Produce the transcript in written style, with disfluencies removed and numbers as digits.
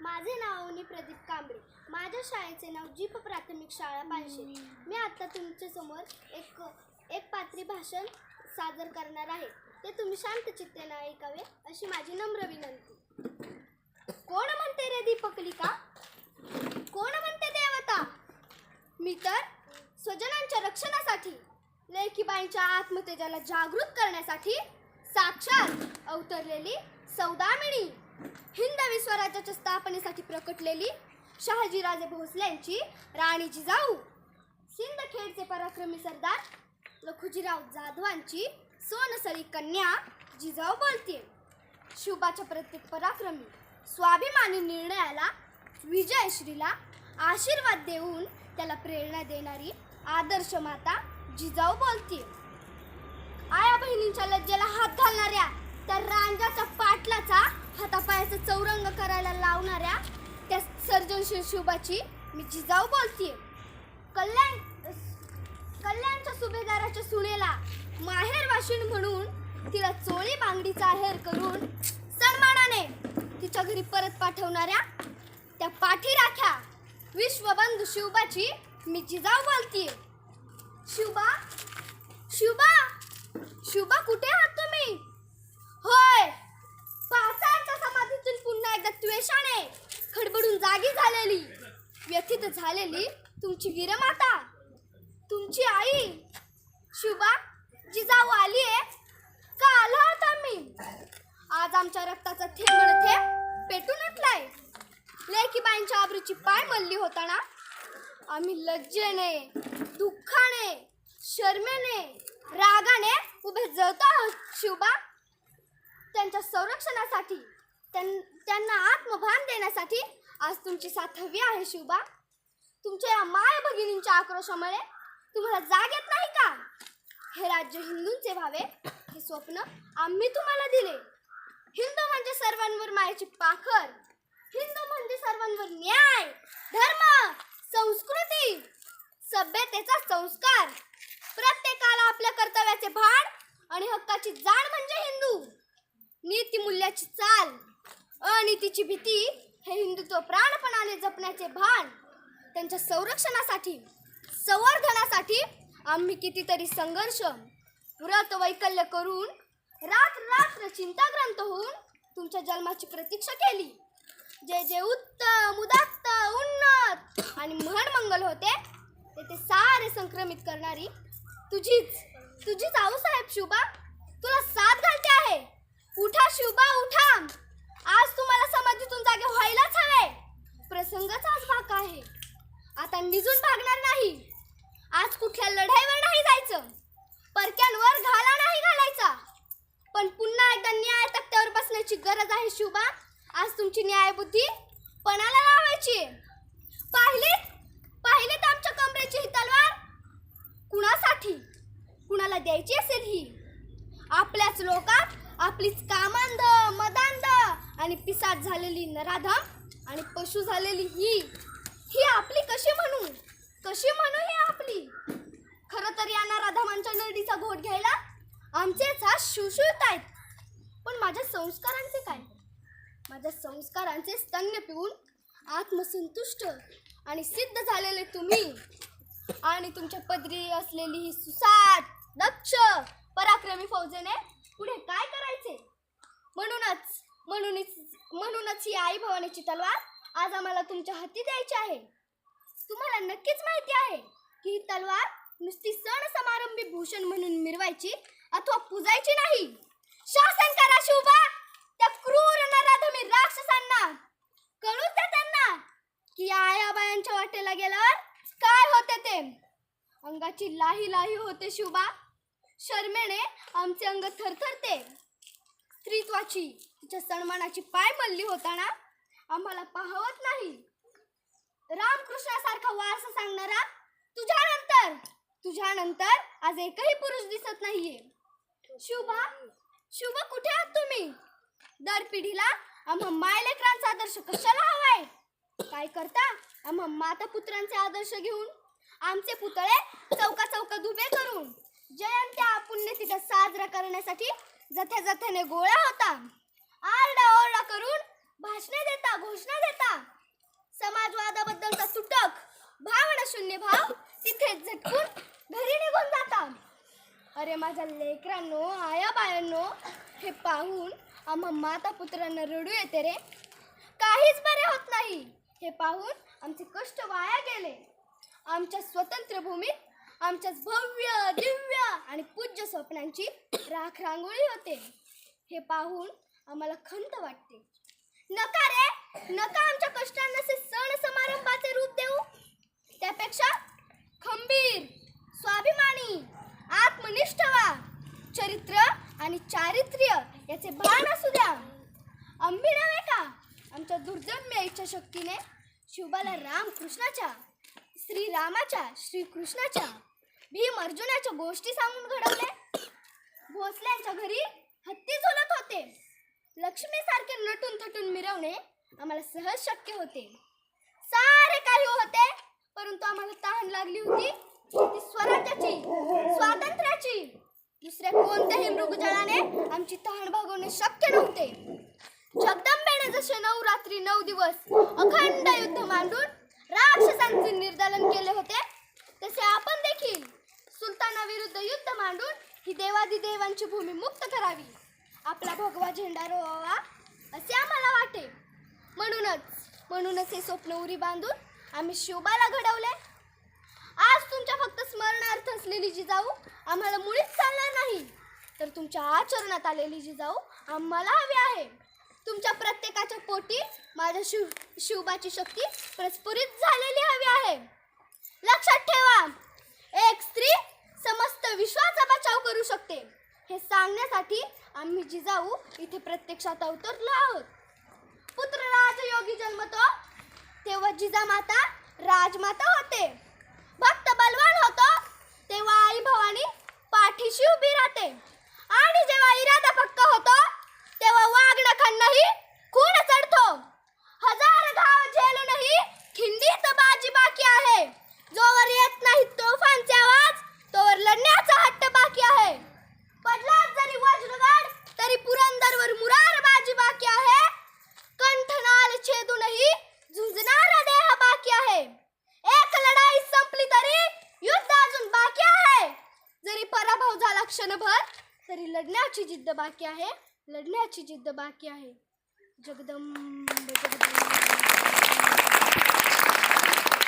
माझे नाव अवनी प्रदीप कांबळे. माझ्या शाळेचे नाव जीप प्राथमिक शाळा पानशेत. मी आता तुमच्या समोर एक पात्री भाषण सादर करणार आहे. ते तुम्ही शांतचित्तेने ऐकावे अशी माझी नम्र विनंती. कोण म्हणते रे दीपकलिका, कोण म्हणते देवता? मी तर स्वजनांच्या रक्षणासाठी, लेकीबाईंच्या आत्मतेजाला जागृत करण्यासाठी साक्षात अवतरलेली सौदामिनी, हिंदवी स्वराज्याच्या स्थापनेसाठी प्रकटलेली शहाजीराजे भोसल्यांची राणी जिजाऊ, सिंदखेडचे पराक्रमी सरदार लखुजीराव जाधवांची सोनसळी कन्या जिजाऊ बोलते. शुभाच्या प्रत्येक पराक्रमी स्वाभिमानी निर्णयाला, विजयश्रीला आशीर्वाद देऊन त्याला प्रेरणा देणारी आदर्श माता जिजाऊ बोलते. आया बहिणींच्या लज्जेला हात घालणाऱ्या, त्या रांजाच्या पाटलाचा हातापायाचा चौरंग करायला लावणाऱ्या त्या सर्जनशील शुभाची मी जिजाऊ बोलते. कल्याणच्या सुभेदाराच्या सुनेला माहेर वाशिन म्हणून तिला चोळी बांगडीचा आहेर करून सन्मानाने तिच्या घरी परत पाठवणाऱ्या त्या पाठीराख्या विश्वबंधू शुभाची मी जिजाऊ बोलते. शुभा, शुभा, शुभा, कुठे आहात तुम्ही? होय, पावसाळ्याच्या समाधीतून पुन्हा एकदा त्वेषाने खडबडून जागी झालेली, व्यथित झालेली तुमची वीरमाता, तुमची आई शुभा जिजाऊ आली आहे का? आला होता मी. आज आमच्या रक्ताचा थेंब थेंब पेटून उठलाय. लेकीबाईंच्या आबरूची पाय मल्ली होताना आम्ही लज्जेने, दुःखाने, शर्मेने, रागाने उभे जळतो आहोत. शुभा, त्यांच्या संरक्षणासाठी, त्यांना आत्मभान देण्यासाठी आज तुमची साथ हवी आहे. शुभा, तुमच्या या माय भगिनींच्या आक्रोशामुळे तुम्हाला जाग येत नाही का? हे राज्य हिंदूंचे व्हावे हे स्वप्न आम्ही तुम्हाला दिले. हिंदू म्हणजे सर्वांवर मायेची पाखर, हिंदू म्हणजे सर्वांवर न्याय, धर्म, संस्कृती, सभ्यतेचा संस्कार, प्रत्येकाला आपल्या कर्तव्याचे भान आणि हक्काची जाण म्हणजे हिंदू. नीतिमूल्याची चाल, अनीतीची भीती हे हिंदुत्व प्राणपणाने जपण्याचे भान. त्यांच्या संरक्षणासाठी, संवर्धनासाठी आम्ही कितीतरी संघर्ष, व्रत वैकल्य करून रात्र चिंताग्रंथ होऊन तुमच्या जन्माची प्रतीक्षा केली. जे जे उत्तम, उदात्त, उन्नत आणि महनमंगल होते ते सारे संक्रमित करणारी तुझीच आऊसाहेब शुभा तुला साथ घालते आहे. उठा शुभा, उठा. आज तुम्हाला समाधीतून जागे व्हायलाच हवे. प्रसंगच आज भाग आहे. आता निजून भागणार नाही. आज कुठल्या लढाईवर नाही जायचं, परक्यांवर घाला नाही घालायचा, पण पुन्हा एकदा न्याय तख्त्यावर बसण्याची गरज आहे. शुभा, आज तुमची न्यायबुद्धी पणाला लावायची. पाहिलेत आमच्या कमरेची ही तलवार? कुणासाठी, कुणाला द्यायची असेल ही? आपल्याच लोकात आपलीच कामांध, मदांध आणि पिसाट झालेली नराधम आणि पशु झालेली ही आपली कशी म्हणू ही आपली? खरं तर या नराधमांच्या नरडीचा घोट घ्यायला आमचेच हात शुशुळत आहेत. पण माझ्या संस्कारांचे काय? माझ्या संस्कारांचे स्तन्य पिऊन आत्मसंतुष्ट आणि सिद्ध झालेले तुम्ही आणि तुमच्या पदरी असलेली ही सुसाट, दक्ष, पराक्रमी फौजेने पुढे काय करायचे? म्हणूनच ही आई भवानीची तलवार आज आम्हाला तुमच्या हाती द्यायची आहे. तुम्हाला नक्कीच माहिती आहे की ही तलवार नुसती सण समारंभी भूषण म्हणून मिरवायची अथवा पूजायची नाही. शासन करा शुभा. त्या क्रूर नराधमी राक्षसांना कळूच द्या त्यांना की या आयाबायांच्या वाटेला गेल्यावर काय होते ते. अंगाची लाही होते शुभा. शर्मेने आमचे अंग थरथरते. स्त्रीत्वाची, तिच्या सन्मानाची पाय मल्ली होताना आम्हाला पाहवत नाही. रामकृष्णासारखा वारसा सांगणारा तुझ्यानंतर आज एकही पुरुष दिसत नाहीये. शुभा, कुठे आहात तुम्ही? दर पिढीला आम्हा मायलेकरांचा आदर्श कशाला हवाय? काय करता? आम्हा माता पुत्रांचे आदर्श घेऊन आमचे पुतळे चौकात उभे करून जयंत्या पुण्यतिथी साजरा करण्यासाठी जथ्याने गोळा होता. आरडाओरडा करून भाषणे देता, घोषणा देता, समाजवादाबद्दलचा तुटक भावना शून्य भाव तिथे झटकून घरी निघून जाता. अरे माझ्या लेकरांनो, आया बायांनो, हे पाहून आम्हा माता पुत्रांना रडू येते रे. काहीच बरे होत नाही. हे पाहून आमचे कष्ट वाया गेले. आमच्या स्वतंत्र भूमीत आमच्याच भव्य, दिव्य आणि पूज्य स्वप्नांची राख रांगोळी होते. हे पाहून आम्हाला खंत वाटते. नका रे, नका आमच्या कष्टांना सण समारंभाचे रूप देऊ. त्यापेक्षा खंबीर, स्वाभिमानी, आत्मनिष्ठ व्हा. चरित्र आणि चारित्र्य याचे भान असू द्या. आम्ही नव्हे का आमच्या दुर्दम्य इच्छाशक्तीने शिवबाला रामकृष्णाच्या, श्रीरामाच्या, श्रीकृष्णाच्या, भीम अर्जुनाच्या गोष्टी सांगून घडवले. भोसल्यांच्या घरी हत्ती झुलत होते. लक्ष्मीसारखे नटून थटून मिरवणे आम्हाला सहज शक्य होते. सारे काही होते, परंतु आम्हाला तहान लागली होती ती स्वराज्याची, स्वातंत्र्याची. दुसऱ्या कोणत्याही मृगजळाने आमची तहान भागवणे शक्य नव्हते. जगदंबेने जसे 9 रात्री 9 दिवस अखंड युद्ध मांडून राक्षसांचे निर्दालन केले होते, तसे आपण देखील सुलतानाविरुद्ध युद्ध मांडून ही देवादिदेवांची भूमी मुक्त करावी, आपला भगवा झेंडा रोवावा असे आम्हाला वाटे. म्हणूनच हे स्वप्न उरी बांधून आम्ही शिवबाला घडवले. आज तुमच्या फक्त स्मरणार्थ असलेली जिजाऊ आम्हाला मुळीच चालणार नाही, तर तुमच्या आचरणात आलेली जिजाऊ आम्हाला हवी आहे. तुमच्या प्रत्येकाच्या पोटी माझ्या शिवबाची शक्ती प्रस्फुरित झालेली हवी आहे. लक्षात ठेवा, एक स्त्री समस्त विश्वाचा बचाव करू शकते, हे सांगण्यासाठी आम्ही जिजाऊ इथे प्रत्यक्षात अवतरलो आहोत. पुत्र राजयोगी जन्मतो तेव्हा जिजामाता राजमाता होते. भक्त बलवान होतो तेव्हा आई भवानी पाठीशी उभी राहते. आणि जेव्हा इरादा पक्का होतो तेव्हा वाघनखांनाही खून चढतो. 1000 घाव झेलूनही खिंडीत बाजी बाकी आहे. जोवर येत नाही तोफांचे आवाज तोवर लढण्याचा हट्ट बाकी आहे. पडलाच जरी वज्रगड तरी पुरंदरवर मुरार बाजी बाकी आहे. कंठनाल छेदूनही झुंजणारा देह बाकी आहे. एक लढाई संपली तरी युद्ध अजून बाकी आहे. जरी पराभव झाला क्षणभर तरी लढण्याची जिद्द बाकी आहे, लढण्याची जिद्द बाकी आहे. जगदंब जगदंब.